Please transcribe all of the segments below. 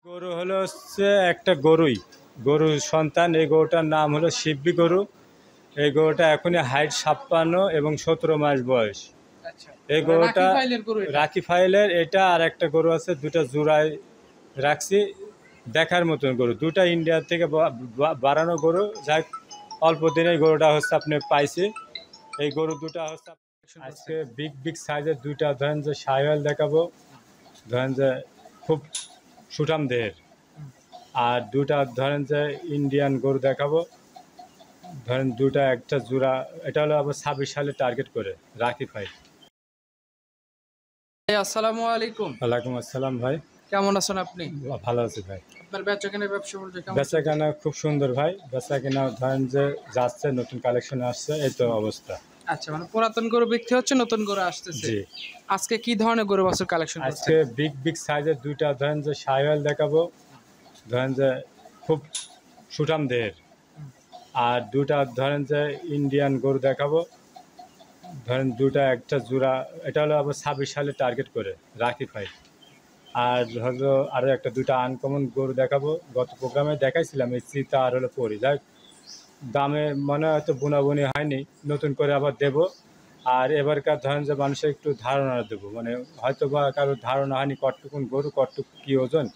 গরু হচ্ছে একটা গরুর সন্তান। এই গরুটার নাম হলো শিববি গরু। এই গরুটা এখনই হাইট 56 এবং 17 মাস বয়স। আচ্ছা, এই মানে গরুটা রাখি ফাইলের গরু এটা? রাখি ফাইলের। এটা আর একটা গরু আছে, দুটা জোড়ায় রাখছি। দেখার মতন গরু, দুটা ইন্ডিয়া থেকে বাড়ানো গরু। যাই অল্প দিনের গরুটা হচ্ছে আপনি পাইছি। এই গরু দুটা হচ্ছে আজকে বিগ বিগ সাইজের দুইটা, ধরেন যে শাহিওয়াল দেখাবো, ধরেন যে খুব সুঠাম দেহের। আর দুটা ধরেন যে ইন্ডিয়ান গরু দেখাবো, ধরেন দুটা একটা জোড়া। এটা হলো আবার 26 সালে টার্গেট করে রাখি ফাই। আসসালামু আলাইকুম। ওয়ালাইকুম আসসালাম ভাই, কেমন আছেন আপনি? ভালো আছি ভাই। আপনার বেচাকেনার ব্যবসা বাণিজ্য কেমন বেচা চলছে? কেনা খুব সুন্দর ভাই, বেচা কেনা ধরেন যে যাচ্ছে, নতুন কালেকশন আসছে, এই তো অবস্থা। আচ্ছা, মানে পুরাতন গরু বিক্রি হচ্ছে, নতুন গরু আসতেছে। জি, আজকে কি ধরনের গরু বাছুর কালেকশন আজকে করছেন? বিগ বিগ সাইজের দুইটা, ধরেন যে শাহিওয়াল দেখাবো, ধরেন যে খুব সুঠাম দেহের। আর দুটা ধরেন যে ইন্ডিয়ান গরু দেখাবো, ধরেন দুটা একটা জোড়া। এটা হলো আবার 26 সালে টার্গেট করে রাখি ফাই। আর হলো আরও একটা দুটা আনকমন গরু দেখাবো, গত প্রোগ্রামে দেখাইছিলাম এই চিতা আর হলো পরি। যাই দামে মনে হয়তো বুনাবুনি হয়নি, নতুন করে আবার দেব। আর এবারকার ধরেন যে মানুষের একটু ধারণা দেবো, মানে হয়তো বা কারোর ধারণা হয়নি কতটুকুন গরু, কতটুক কী ওজন,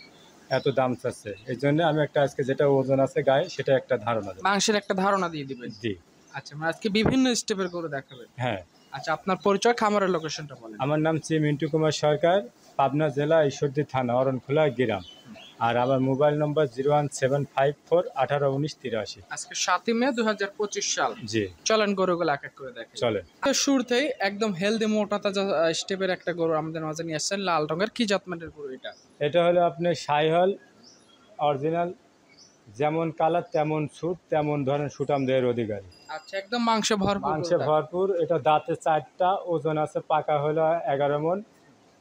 এত দাম চাচ্ছে। এই জন্য আমি একটা আজকে যেটা ওজন আছে গায়ে, সেটা একটা ধারণা দেবো। মাংসের একটা ধারণা দিয়ে দিবেন। জি, আচ্ছা, মানে আজকে বিভিন্ন স্টেপের গরু দেখাবেন। হ্যাঁ। আচ্ছা, আপনার পরিচয়, খামারের লোকেশনটা বলেন। আমার নাম মিন্টু কুমার সরকার, পাবনা জেলা ঈশ্বরদী থানা, অরণখোলা গ্রাম। আর আমার মোবাইল নম্বর 01754 18 19 83। আজকে 7ই মে 2025 সাল। জি, চলেন গরুগুলো এক এক করে দেখেন। চলে। শুরুতেই একদম হেলদি মোটা তাজা স্টেপের একটা গরু আমাদের মাঝে নিয়ে আসছেন, লাল রঙের। কি জাতমানের গরু এটা? এটা হলো আপনার শাহিওয়াল অরিজিনাল, যেমন কালার তেমন সুট, তেমন ধরেন সুঠাম দেহের অধিকারী। আচ্ছা, একদম মাংস ভরপুর মাংসে গরুটা। ভরপুর। এটা দাঁতে 4টা, ওজন আছে পাকা হলো 11 মণ।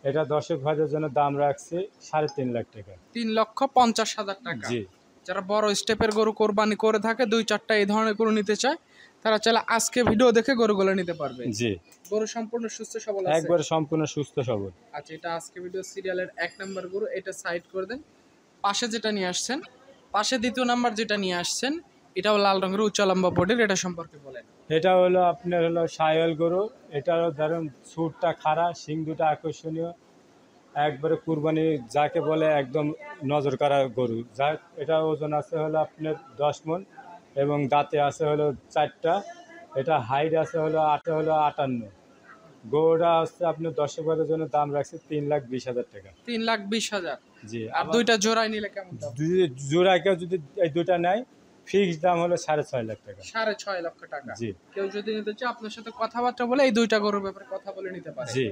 এটা দর্শক ভাইদের জন্য দাম রাখছি 3.5 লাখ টাকা। 3,50,000 টাকা। জি, যারা বড় স্টেপের গরু কোরবানি করে থাকে, 2-4টা এই ধরনের গরু নিতে চায়, তারা চাইলে আজকে ভিডিও দেখে গরুগুলো নিতে পারবে। জি, গরু সম্পূর্ণ সুস্থ সবল আছে। একবারে সম্পূর্ণ সুস্থ সবল। আচ্ছা, এটা আজকে ভিডিও সিরিয়ালের 1 নাম্বার গরু, এটা সাইড করে দেন। পাশে যেটা নিয়ে আসছেন, পাশে 2য় নাম্বার যেটা নিয়ে আসছেন, এটাও লাল রঙের উচ্চ লম্বা বডির, এটা সম্পর্কে বলেন। এটা হলো আপনার হলো শাহিওয়াল গরু। এটারও ধরুন সুরটা খাড়া, শিং দুটো আকর্ষণীয়, একবারে কুরবানি যাকে বলে একদম নজর কাড়া গরু। যা এটা ওজন আছে হলো আপনার 10 মণ এবং দাঁতে আছে হলো 4টা। এটা হাইট আছে হলো 58। গরুটা হচ্ছে আপনার দর্শকদের জন্য দাম রাখছে 3,20,000 টাকা। 3,20,000। জি, আর দুইটা জোড়ায় নিলে কেমন দাম? জোড়া কেউ যদি এই দুটা নেয়, ফিক্সড দাম হলো 6.5 লাখ টাকা। 6.5 লক্ষ টাকা। জি, কেউ যদি নিতে চায়, আপনার সাথে কথাবার্তা বলে এই দুইটা গরুর ব্যাপারে কথা বলে নিতে পারে। জি।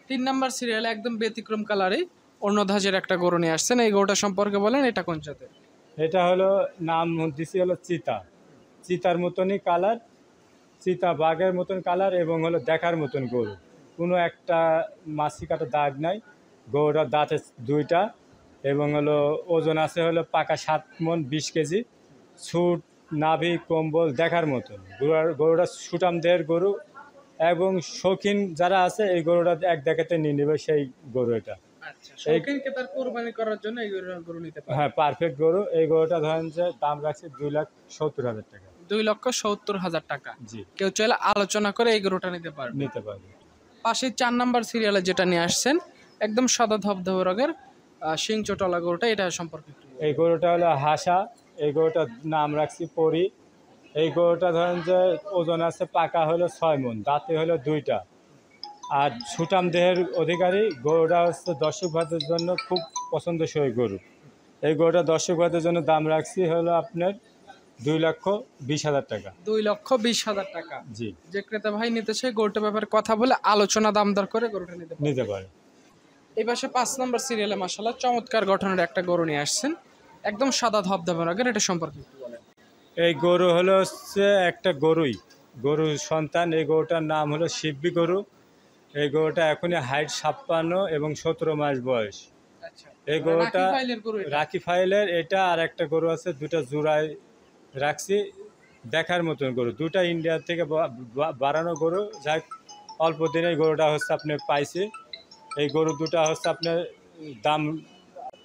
3 নাম্বার সিরিয়ালে একদম ব্যতিক্রম কালারে অন্য ধাঁচের একটা গরু নিয়ে আসছেন, এই গরুটা সম্পর্কে বলেন, এটা কোন জাতের? এটা হলো নাম দিছি হলো চিতা। চিতার মতনই কালার, চিতা বাঘের মতন কালার এবং হলো দেখার মতন গরু। কোনো একটা মাছি কাটা দাগ নাই। গরুটার দাঁতে 2টা এবং হলো ওজন আছে হলো পাকা 7 মণ 20 কেজি। ছুট, নাভি, কম্বল দেখার মতন। গরুটা সুঠাম দেহের গরু এবং শৌখিন যারা আছে এই গরুটা এক দেখাতে নিয়ে নেবে সেই গরু এটা। আচ্ছা, শৌখিনকে তার কোরবানি করার জন্য এই গরু নিতে পারে। হ্যাঁ, পারফেক্ট গরু। এই গরুটা ধরেন যে দাম রাখছে 2,70,000 টাকা। 2,70,000 টাকা। জি, কেউ চাইলে আলোচনা করে এই গরুটা নিতে পারবে। নিতে পারবে। পাশে 4 নাম্বার সিরিয়ালে যেটা নিয়ে আসছেন, একদম সাদা ধবধবে রঙের শিং চোটলা গরুটা, এটা সম্পর্কে একটু বলুন। এই গরুটা হলো হাসা। এই গরুটার নাম রাখছি পরি। এই গরুটা ধরেন যে ওজন আছে পাকা হলো 6 মণ, দাঁতে হলো 2টা। আর সুঠাম দেহের অধিকারী। গরুটা হচ্ছে দর্শক ভাইদের জন্য খুব পছন্দসই গরু। এই গরুটা দর্শক ভাইদের জন্য দাম রাখছি হলো আপনার 2,20,000 টাকা। 2,20,000 টাকা। জি, যে ক্রেতা ভাই নিতে চায়, গরুটার ব্যাপারে কথা বলে আলোচনা দাম দর করে গরুটা নিতে পারে। নিতে পারে। এই পাশে 5 নাম্বার সিরিয়ালে মাশাআল্লাহ চমৎকার গঠনের একটা গরু নিয়ে আসছেন, একদম সাদা ধবধবে রঙের, এটা সম্পর্কে একটু বলেন। এই গরু হচ্ছে একটা গরুর সন্তান। এই গরুটার নাম হলো শিববি গরু। এই গরুটা এখনই হাইট 56 এবং 17 মাস বয়স। আচ্ছা, এই মানে গরুটা রাখি ফাইলের গরু এটা? রাখি ফাইলের। এটা আর একটা গরু আছে, দুটা জোড়ায় রাখছি। দেখার মতন গরু, দুটা ইন্ডিয়া থেকে বাড়ানো গরু। যাই অল্প দিনের গরুটা হচ্ছে আপনি পাইছি। এই গরু দুটা হচ্ছে আপনার দাম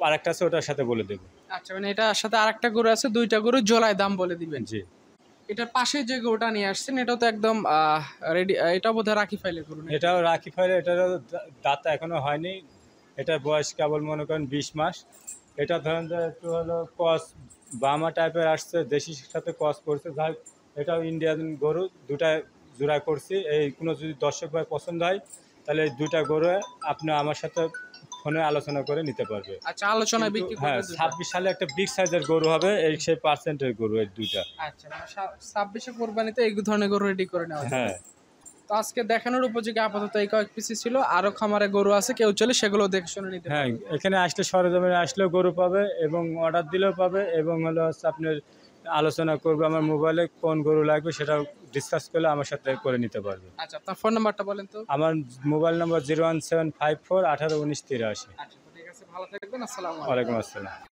আরেকটা আছে ওটার সাথে বলে দেবো। আচ্ছা, মানে এটার সাথে আরেকটা গরু আছে, দুইটা গরু জোড়ায় দাম বলে দিবেন। জি, এটার পাশে যে গরুটা নিয়ে আসছেন এটাও তো একদম রেডি, এটা বোধহয় রাখি ফাইলে গরু নাকি? এটাও রাখি ফাইলে, এটারও দাঁত এখনো হয়নি, এটার বয়স কেবল মনে করেন 20 মাস। এটা ধরেন যে একটু হলো ক্রস বামা টাইপের আসছে, দেশির সাথে ক্রস করছে, যাই হোক, এটাও ইন্ডিয়ান গরু, দুটা জোড়া করছি। এই কোনো যদি দর্শক ভাই পছন্দ হয় তাহলে এই দুইটা গরু আপনি আমার সাথে ফোনে আলোচনা করে নিতে পারবে। আচ্ছা, আলোচনায় কিন্তু বিক্রি হ্যাঁ, করবে দুটো? 26 সালে একটা বিগ সাইজের গরু হবে, এই সেই পার্সেন্টের গরু এই দুইটা। আচ্ছা, মানে 26-এ কোরবানিতে এই ধরনের গরু রেডি করে নেওয়া যাবে। হ্যাঁ তো আজকে দেখানোর উপযোগী আপাতত এই কয়েক পিসই ছিল, আরো খামারে গরু আছে, কেউ চলে সেগুলো দেখে শুনে নিতে হ্যাঁ, পারবে। এখানে আসলে সরজমিনে আসলেও গরু পাবে এবং অর্ডার দিলেও পাবে, এবং হলো হচ্ছে আপনার আলোচনা করবে, আমার মোবাইলে কোন গরু লাগবে সেটা ডিসকাস করলে আমার সাথে করে নিতে পারবে। আচ্ছা, আপনার ফোন নাম্বারটা বলেন তো। আমার মোবাইল নম্বর 01754 18 19 83। আচ্ছা, তো ঠিক আছে, ভালো থাকবেন, আসসালামু আলাইকুম। ওয়ালাইকুম আসসালাম।